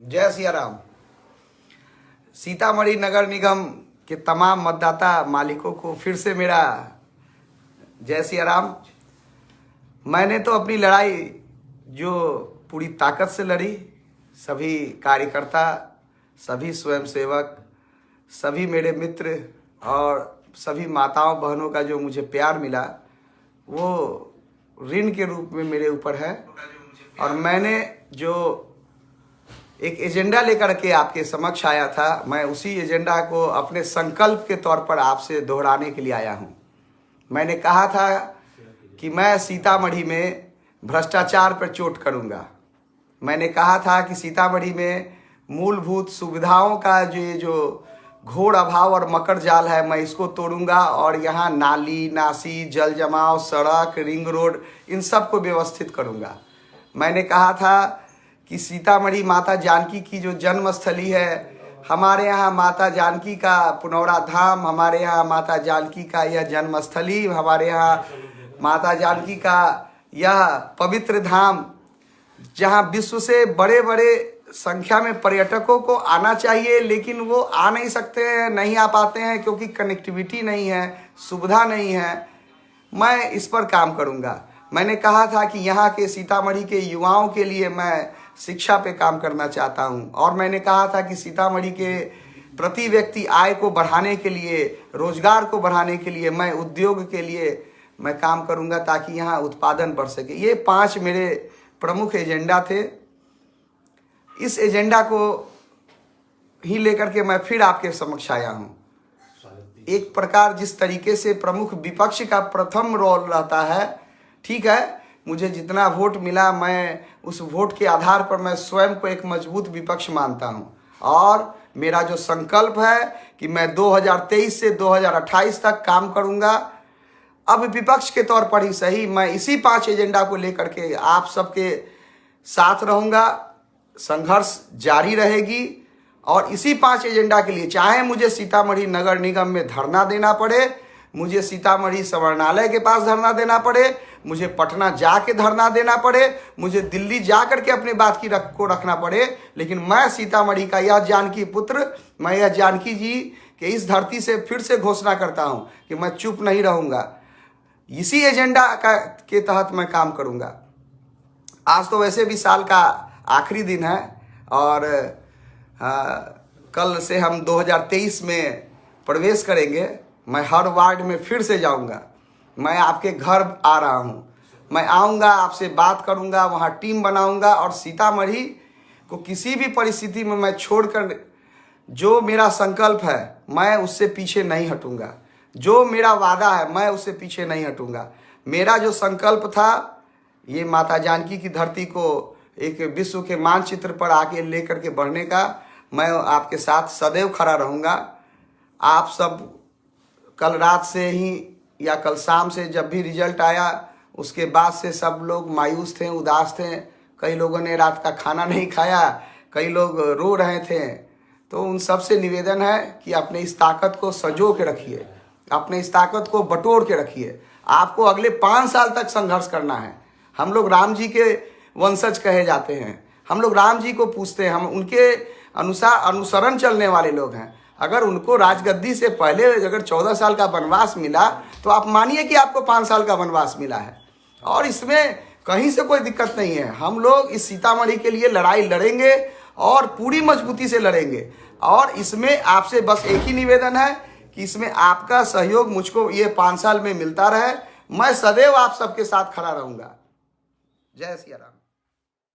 जय सिया राम। सीतामढ़ी नगर निगम के तमाम मतदाता मालिकों को फिर से मेरा जय सिया राम। मैंने तो अपनी लड़ाई जो पूरी ताकत से लड़ी, सभी कार्यकर्ता, सभी स्वयंसेवक, सभी मेरे मित्र और सभी माताओं बहनों का जो मुझे प्यार मिला वो ऋण के रूप में मेरे ऊपर है। और मैंने जो एक एजेंडा लेकर के आपके समक्ष आया था, मैं उसी एजेंडा को अपने संकल्प के तौर पर आपसे दोहराने के लिए आया हूँ। मैंने कहा था कि मैं सीतामढ़ी में भ्रष्टाचार पर चोट करूँगा। मैंने कहा था कि सीतामढ़ी में मूलभूत सुविधाओं का जो घोर अभाव और मकर जाल है, मैं इसको तोड़ूंगा और यहाँ नाली, नासी, जल जमाव, सड़क, रिंग रोड, इन सब को व्यवस्थित करूँगा। मैंने कहा था कि सीतामढ़ी माता जानकी की जो जन्मस्थली है, हमारे यहाँ माता जानकी का पुनौरा धाम, हमारे यहाँ माता जानकी का यह जन्मस्थली, हमारे यहाँ माता जानकी का यह पवित्र धाम, जहाँ विश्व से बड़े बड़े संख्या में पर्यटकों को आना चाहिए, लेकिन वो आ नहीं सकते हैं, नहीं आ पाते हैं क्योंकि कनेक्टिविटी नहीं है, सुविधा नहीं है। मैं इस पर काम करूँगा। मैंने कहा था कि यहाँ के सीतामढ़ी के युवाओं के लिए मैं शिक्षा पे काम करना चाहता हूँ। और मैंने कहा था कि सीतामढ़ी के प्रति व्यक्ति आय को बढ़ाने के लिए, रोजगार को बढ़ाने के लिए, मैं उद्योग के लिए मैं काम करूँगा ताकि यहाँ उत्पादन बढ़ सके। ये 5 मेरे प्रमुख एजेंडा थे। इस एजेंडा को ही लेकर के मैं फिर आपके समक्ष आया हूँ। एक प्रकार जिस तरीके से प्रमुख विपक्ष का प्रथम रोल रहता है, ठीक है, मुझे जितना वोट मिला मैं उस वोट के आधार पर मैं स्वयं को एक मजबूत विपक्ष मानता हूँ। और मेरा जो संकल्प है कि मैं 2023 से 2028 तक काम करूँगा। अब विपक्ष के तौर पर ही सही, मैं इसी 5 एजेंडा को लेकर के आप सबके साथ रहूँगा। संघर्ष जारी रहेगी और इसी 5 एजेंडा के लिए, चाहे मुझे सीतामढ़ी नगर निगम में धरना देना पड़े, मुझे सीतामढ़ी संवरणालय के पास धरना देना पड़े, मुझे पटना जाके धरना देना पड़े, मुझे दिल्ली जा कर के अपनी बात को रखना पड़े, लेकिन मैं सीतामढ़ी का यह जानकी पुत्र, मैं यह जानकी जी के इस धरती से फिर से घोषणा करता हूं कि मैं चुप नहीं रहूंगा। इसी एजेंडा के तहत मैं काम करूंगा। आज तो वैसे भी साल का आखिरी दिन है और कल से हम 2023 में प्रवेश करेंगे। मैं हर वार्ड में फिर से जाऊंगा। मैं आपके घर आ रहा हूं। मैं आऊंगा, आपसे बात करूंगा, वहां टीम बनाऊंगा और सीतामढ़ी को किसी भी परिस्थिति में मैं छोड़कर, जो मेरा संकल्प है मैं उससे पीछे नहीं हटूंगा। जो मेरा वादा है मैं उससे पीछे नहीं हटूंगा। मेरा जो संकल्प था, ये माता जानकी की धरती को एक विश्व के मानचित्र पर आके लेकर के बढ़ने का, मैं आपके साथ सदैव खड़ा रहूंगा। आप सब कल रात से ही या कल शाम से जब भी रिजल्ट आया, उसके बाद से सब लोग मायूस थे, उदास थे। कई लोगों ने रात का खाना नहीं खाया, कई लोग रो रहे थे। तो उन सब से निवेदन है कि अपने इस ताकत को संजो के रखिए, अपने इस ताकत को बटोर के रखिए। आपको अगले 5 साल तक संघर्ष करना है। हम लोग राम जी के वंशज कहे जाते हैं, हम लोग राम जी को पूछते हैं, हम उनके अनुसरण चलने वाले लोग हैं। अगर उनको राजगद्दी से पहले अगर 14 साल का वनवास मिला, तो आप मानिए कि आपको 5 साल का वनवास मिला है। और इसमें कहीं से कोई दिक्कत नहीं है। हम लोग इस सीतामढ़ी के लिए लड़ाई लड़ेंगे और पूरी मजबूती से लड़ेंगे। और इसमें आपसे बस एक ही निवेदन है कि इसमें आपका सहयोग मुझको ये 5 साल में मिलता रहे। मैं सदैव आप सबके साथ खड़ा रहूँगा। जय सिया राम।